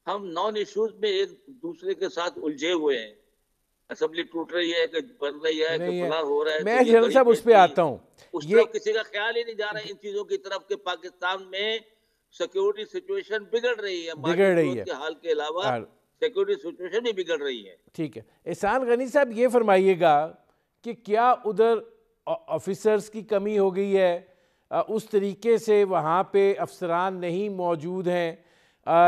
ہم نان ایشوز میں ایک دوسرے کے ساتھ الجھے ہوئے ہیں. اسمبلی ٹوٹ رہی ہے کہ بن رہی ہے کہ فلاں ہو رہا ہے. میں جنرل صاحب اس پہ آتا ہوں, اس طرف کسی کا خیال ہی نہیں جا رہا ہے ان چیزوں کی طرف کہ پاکستان میں سیکیورٹی سچویشن بگڑ رہی ہے, بگڑ رہی ہے کے حال کے علاوہ سیکیورٹی سچویشن بھی بگڑ رہی ہے. ٹھیک ہے, احسان غنی صاحب یہ فرمائیے گا کہ کیا ادھر آفیسرز کی کمی ہو گئی ہے, اس طریقے سے وہاں پہ افسران نہیں موجود ہیں,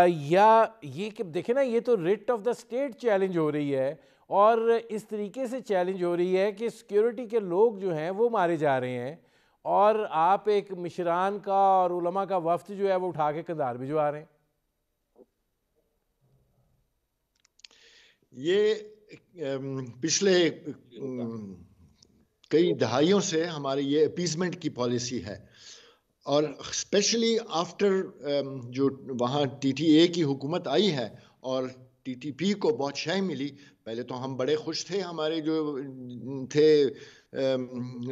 یا یہ کہ دیکھیں نا یہ تو rate of the state challenge ہو رہی ہے, اور اس طریقے سے چیلنج ہو رہی ہے کہ سیکیورٹی کے لوگ جو ہیں وہ مارے جا رہے ہیں, اور آپ ایک مشران کا اور علماء کا وفد جو ہے وہ اٹھا کے قندھار بھجوا رہے ہیں. یہ پچھلے کئی دہائیوں سے ہماری یہ اپیزمنٹ کی پالیسی ہے, اور اسپیشلی آفٹر جو وہاں ٹی ٹی اے کی حکومت آئی ہے اور ٹی ٹی پی کو بہت شے ملی. پہلے تو ہم بڑے خوش تھے, ہمارے جو تھے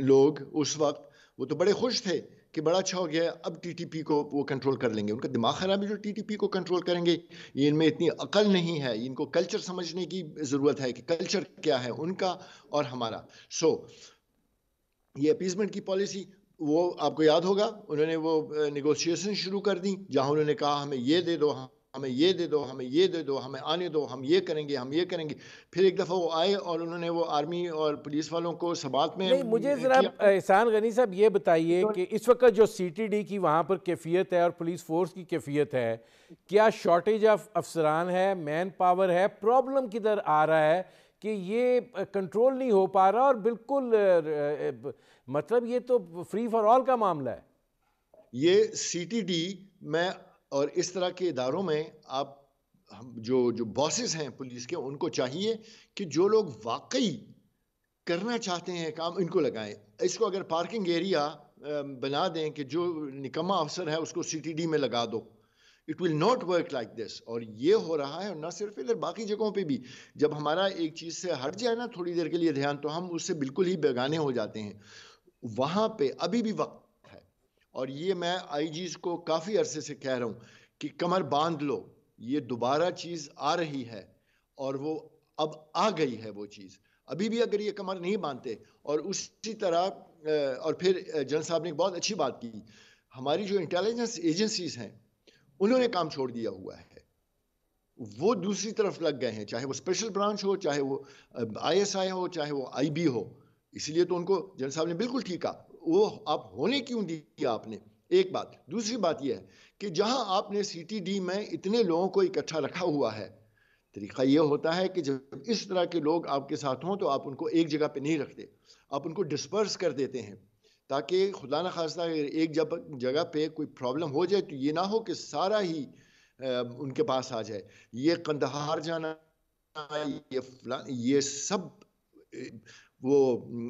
لوگ اس وقت وہ تو بڑے خوش تھے کہ بڑا اچھا ہو گیا, اب ٹی ٹی پی کو وہ کنٹرول کر لیں گے. ان کا دماغ خراب ہے جو ٹی ٹی پی کو کنٹرول کریں گے, یہ ان میں اتنی عقل نہیں ہے, ان کو کلچر سمجھنے کی ضرورت ہے کہ کلچر کیا ہے ان کا اور ہمارا. سو یہ اپیزمنٹ کی پالیسی, وہ آپ کو یاد ہوگا انہوں نے وہ نیگوشیشن شروع کر دی جہاں انہوں نے کہا ہمیں یہ دے دو, ہمیں یہ دے دو, ہمیں یہ دے دو, ہمیں آنے دو, ہم یہ کریں گے, ہم یہ کریں گے. پھر ایک دفعہ وہ آئے اور انہوں نے وہ آرمی اور پولیس والوں کو سبات میں نہیں, مجھے ذرا احسان غنی صاحب یہ بتائیے کہ اس وقت جو سی ٹی ڈی کی وہاں پر کیفیت ہے اور پولیس فورس کی کیفیت ہے, کیا شارٹیج آف افسران ہے, مین پاور ہے, پرابلم کدھر آ رہا ہے کہ یہ کنٹرول نہیں ہو پا رہا, اور بالکل مطلب یہ تو فری فار آل کا معاملہ ہے. یہ سی ٹی ڈی میں اور اس طرح کے اداروں میں آپ جو باسز ہیں پولیس کے, ان کو چاہیے کہ جو لوگ واقعی کرنا چاہتے ہیں کام ان کو لگائیں. اس کو اگر پارکنگ ایریا بنا دیں کہ جو نکما افسر ہے اس کو سی ٹی ڈی میں لگا دو, it will not work like this. اور یہ ہو رہا ہے, اور نہ صرف ادھر, باقی جگہوں پہ بھی. جب ہمارا ایک چیز سے ہٹ جائے نا تھوڑی دیر کے لیے دھیان, تو ہم اس سے بالکل ہی بیگانے ہو جاتے ہیں. وہاں پہ ابھی بھی وقت ہے, اور یہ میں آئی جیز کو کافی عرصے سے کہہ رہا ہوں کہ کمر باندھ لو, یہ دوبارہ چیز آ رہی ہے, اور وہ اب آ گئی ہے وہ چیز. ابھی بھی اگر یہ کمر نہیں باندھتے, اور اسی طرح اور پھر جن صاحب نے ایک بہت اچھی بات کی, ہماری جو انٹیلیجنس ایجنسیز ہیں انہوں نے کام چھوڑ دیا ہوا ہے, وہ دوسری طرف لگ گئے ہیں, چاہے وہ اسپیشل برانچ ہو, چاہے وہ آئی ایس آئی ہو, چاہے وہ آئی بی ہو. اس لیے تو ان کو جن صاحب نے بالکل ٹھیک کہا, وہ آپ ہونے کیوں دیا آپ نے, ایک بات. دوسری بات یہ ہے کہ جہاں آپ نے سی ٹی ڈی میں اتنے لوگوں کو اکٹھا رکھا ہوا ہے, طریقہ یہ ہوتا ہے کہ جب اس طرح کے لوگ آپ کے ساتھ ہوں تو آپ ان کو ایک جگہ پہ نہیں رکھتے, آپ ان کو ڈسپرس کر دیتے ہیں, تاکہ خدا نہ خواستہ ایک جگہ پہ کوئی پرابلم ہو جائے تو یہ نہ ہو کہ سارا ہی ان کے پاس آ جائے. یہ قندھار جانا, یہ سب وہ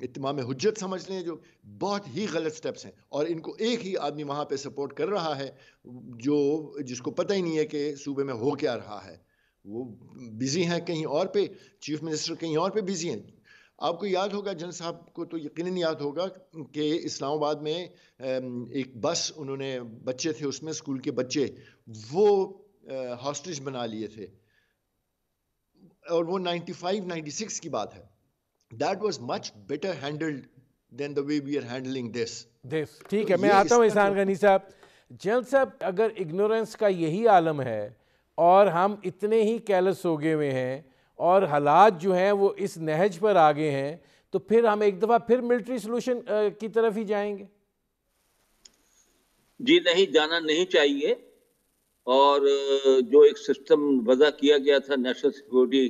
اتمام حجت سمجھ لیں, جو بہت ہی غلط سٹیپس ہیں. اور ان کو ایک ہی آدمی وہاں پہ سپورٹ کر رہا ہے جس کو پتہ ہی نہیں ہے کہ صوبے میں ہو کیا رہا ہے. وہ بزی ہیں کہیں اور پہ, چیف منسٹر کہیں اور پہ بزی ہیں. آپ کو یاد ہوگا, جن صاحب کو تو یقیناً یاد ہوگا کہ اسلام آباد میں ایک بس, انہوں نے بچے تھے اس میں, اسکول کے بچے, وہ ہاسٹیج بنا لیے تھے, اور وہ 95-96 کی بات ہے. That was much better handled than the way we are handling this. ٹھیک ہے, میں آتا ہوں احسان غنی صاحب. جنرل صاحب, اگر اگنورنس کا یہی عالم ہے اور ہم اتنے ہی کیلس ہو گئے ہوئے ہیں اور حالات جو ہیں وہ اس نہج پر آگے ہیں, تو پھر ہم ایک دفعہ پھر ملٹری سلوشن کی طرف ہی جائیں گے. جی نہیں, جانا نہیں چاہیے. اور جو ایک سسٹم وضع کیا گیا تھا نیشنل سیکورٹی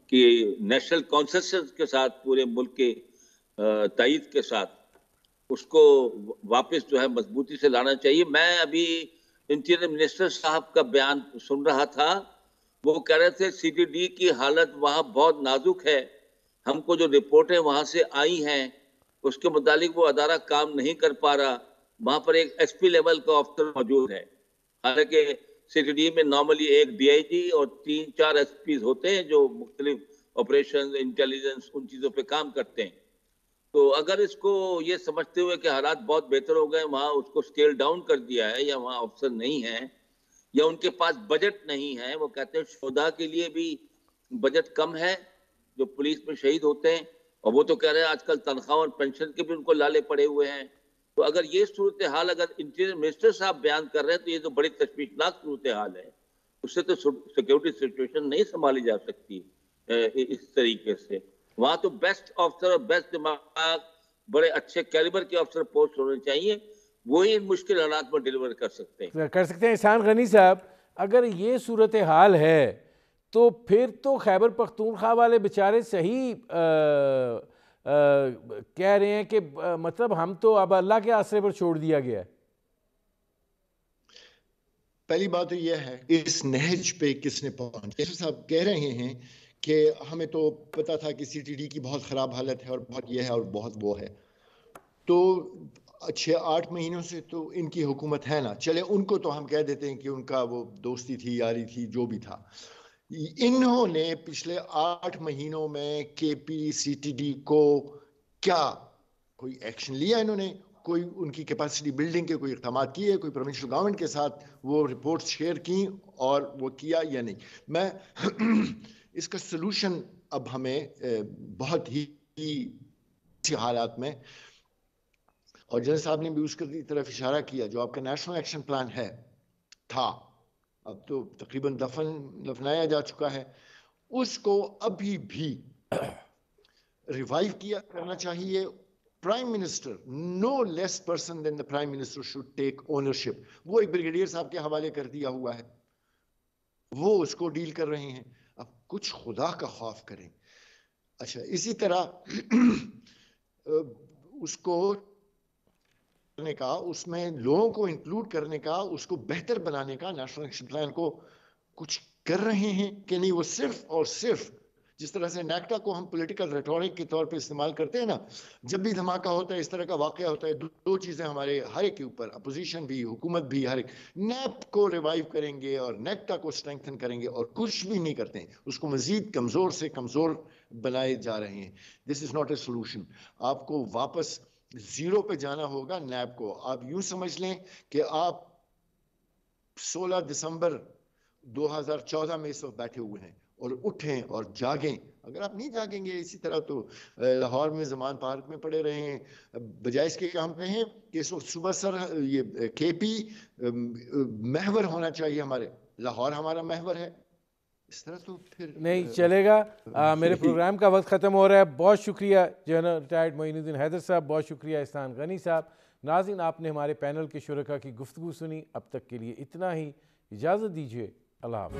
کی نیشنل کانسنسس کے ساتھ, پورے ملک کے تائید کے ساتھ, اس کو واپس جو ہے مضبوطی سے لانا چاہیے. میں ابھی انٹیریئر منسٹر صاحب کا بیان سن رہا تھا, وہ کہہ رہے تھے سی ٹی ڈی کی حالت وہاں بہت نازک ہے, ہم کو جو رپورٹیں وہاں سے آئی ہیں اس کے متعلق وہ ادارہ کام نہیں کر پا رہا. وہاں پر ایک ایس پی لیول کا افسر موجود ہے, حالانکہ سی ٹی ڈی میں نارملی ایک ڈی آئی جی اور 3-4 ایس پیز ہوتے ہیں جو مختلف آپریشن, انٹیلیجنس, ان چیزوں پہ کام کرتے ہیں. تو اگر اس کو یہ سمجھتے ہوئے کہ حالات بہت بہتر ہو گئے, وہاں اس کو سکیل ڈاؤن کر دیا ہے, یا وہاں افسر نہیں ہے, یا ان کے پاس بجٹ نہیں ہے, وہ کہتے ہیں شودا کے لیے بھی بجٹ کم ہے, جو پولیس میں شہید ہوتے ہیں، اور وہ تو کہہ رہے ہیں آج کل تنخواہ اور پینشن کے بھی ان کو لالے پڑے ہوئے ہیں. تو اگر یہ صورتحال اگر انٹیریئر منسٹر صاحب بیان کر رہے ہیں تو یہ تو بڑی تشویشناک صورتحال ہے. اس سے تو سیکورٹی سچویشن نہیں سنبھالی جا سکتی اس طریقے سے. وہاں تو بیسٹ افسر اور بیسٹ دماغ، بڑے اچھے کیلیبر کے افسر پوسٹ ہونے چاہیے، وہی ان مشکل حالات میں ڈیلیور کر سکتے ہیں. احسان غنی صاحب، اگر یہ صورتحال ہے تو پھر تو خیبر پختونخوا والے بیچارے صحیح کہہ رہے ہیں کہ مطلب ہم تو اب اللہ کے آسرے پر چھوڑ دیا گیا ہے. پہلی بات تو یہ ہے اس نہج پہ کس نے پہنچ. صاحب کہہ رہے ہیں کہ ہمیں تو پتا تھا کہ سی ٹی ڈی کی بہت خراب حالت ہے اور بہت یہ ہے اور بہت وہ ہے، تو 6-8 مہینوں سے تو ان کی حکومت ہے نا. چلے ان کو تو ہم کہہ دیتے ہیں کہ ان کا وہ دوستی تھی، یاری تھی، جو بھی تھا. انہوں نے پچھلے 8 مہینوں میں کے پی سی ٹی ڈی کو کیا کوئی ایکشن لیا؟ انہوں نے کوئی ان کی کیپیسٹی بلڈنگ کے کوئی اقدامات کیے؟ کوئی پروونشل گورنمنٹ کے ساتھ وہ رپورٹس شیئر کی اور وہ کیا یا نہیں؟ میں اس کا سلوشن اب ہمیں بہت ہی حالات میں، اور جنرل صاحب نے بھی اس کی طرف اشارہ کیا، جو آپ کا نیشنل ایکشن پلان ہے تھا، اب تو تقریباً دفنایا جا چکا ہے، اس کو ابھی بھی ریوائیو کیا کرنا چاہیے. Prime minister, no less person than the prime minister should take ownership. وہ ایک بریگیڈیئر صاحب کے حوالے کر دیا ہوا ہے، وہ اس کو ڈیل کر رہے ہیں. اب کچھ خدا کا خوف کریں. اچھا، اسی طرح اس کو کرنے کا، اس میں لوگوں کو انکلوڈ کرنے کا، اس کو بہتر بنانے کا نیشنل ایکشن پلان کو کچھ کر رہے ہیں کہ نہیں؟ وہ صرف اور صرف جس طرح سے نیکٹا کو ہم پولیٹیکل ریٹورک کے طور پہ استعمال کرتے ہیں نا، جب بھی دھماکہ ہوتا ہے، اس طرح کا واقعہ ہوتا ہے، دو چیزیں ہمارے ہر ایک کے اوپر، اپوزیشن بھی، حکومت بھی، ہر ایک نیپ کو ریوائیو کریں گے اور نیکٹا کو اسٹرینگتھن کریں گے، اور کچھ بھی نہیں کرتے ہیں، اس کو مزید کمزور سے کمزور بنائے جا رہے ہیں. دس از ناٹ اے سولوشن. آپ کو واپس زیرو پہ جانا ہوگا. نیب کو آپ یوں سمجھ لیں کہ آپ 16 دسمبر 2014 میں اس وقت بیٹھے ہوئے ہیں، اور اٹھیں اور جاگیں. اگر آپ نہیں جاگیں گے اسی طرح تو لاہور میں زمان پارک میں پڑے رہے ہیں. بجائے اس کے کام کہیں کہ اس وقت صبح سر یہ کے پی محور ہونا چاہیے، ہمارے لاہور ہمارا محور ہے. اس طرح تو پھر نہیں چلے گا. میرے پروگرام کا وقت ختم ہو رہا ہے. بہت شکریہ جنرل ریٹائرڈ معین الدین حیدر صاحب، بہت شکریہ احسان غنی صاحب. ناظرین، آپ نے ہمارے پینل کے شرکاء کی گفتگو سنی. اب تک کے لیے اتنا ہی. اجازت دیجیے. اللہ حافظ.